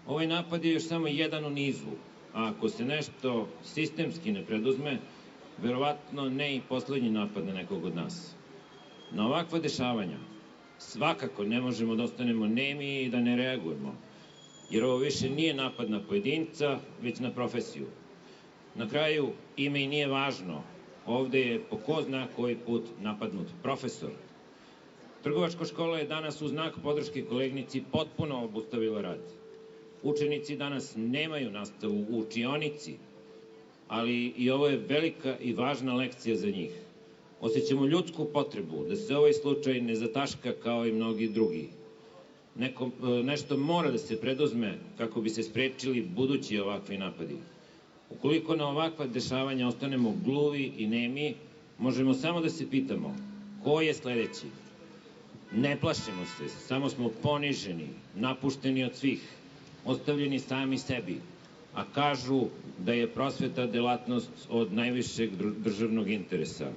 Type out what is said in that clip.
Ovaj napad je još samo jedan u nizu, a ako se nešto sistemski ne preduzme, verovatno ne i poslednji napad na nekog od nas. Na ovakva dešavanja svakako ne možemo da ostanemo nemi i da ne reagujemo, jer ovo više nije napad na pojedinca, već na profesiju. Na kraju, ime i nije važno. Ovde je po ko zna koji put napadnut profesor. Trgovačka škola je danas u znak podrške koleginici potpuno obustavila rad. Učenici danas nemaju nastavu u učionici, ali i ovo je velika i važna lekcija za njih. Osjećamo ljudsku potrebu da se ovaj slučaj ne zataška kao i mnogi drugi. Nešto mora da se preduzme kako bi se sprečili budući ovakvi napadi. Ukoliko na ovakva dešavanja ostanemo gluvi i nemi, možemo samo da se pitamo ko je sledeći. Ne plašimo se, samo smo poniženi, napušteni od svih, ostavljeni sami sebi, a kažu da je prosveta delatnost od najvišeg državnog interesa.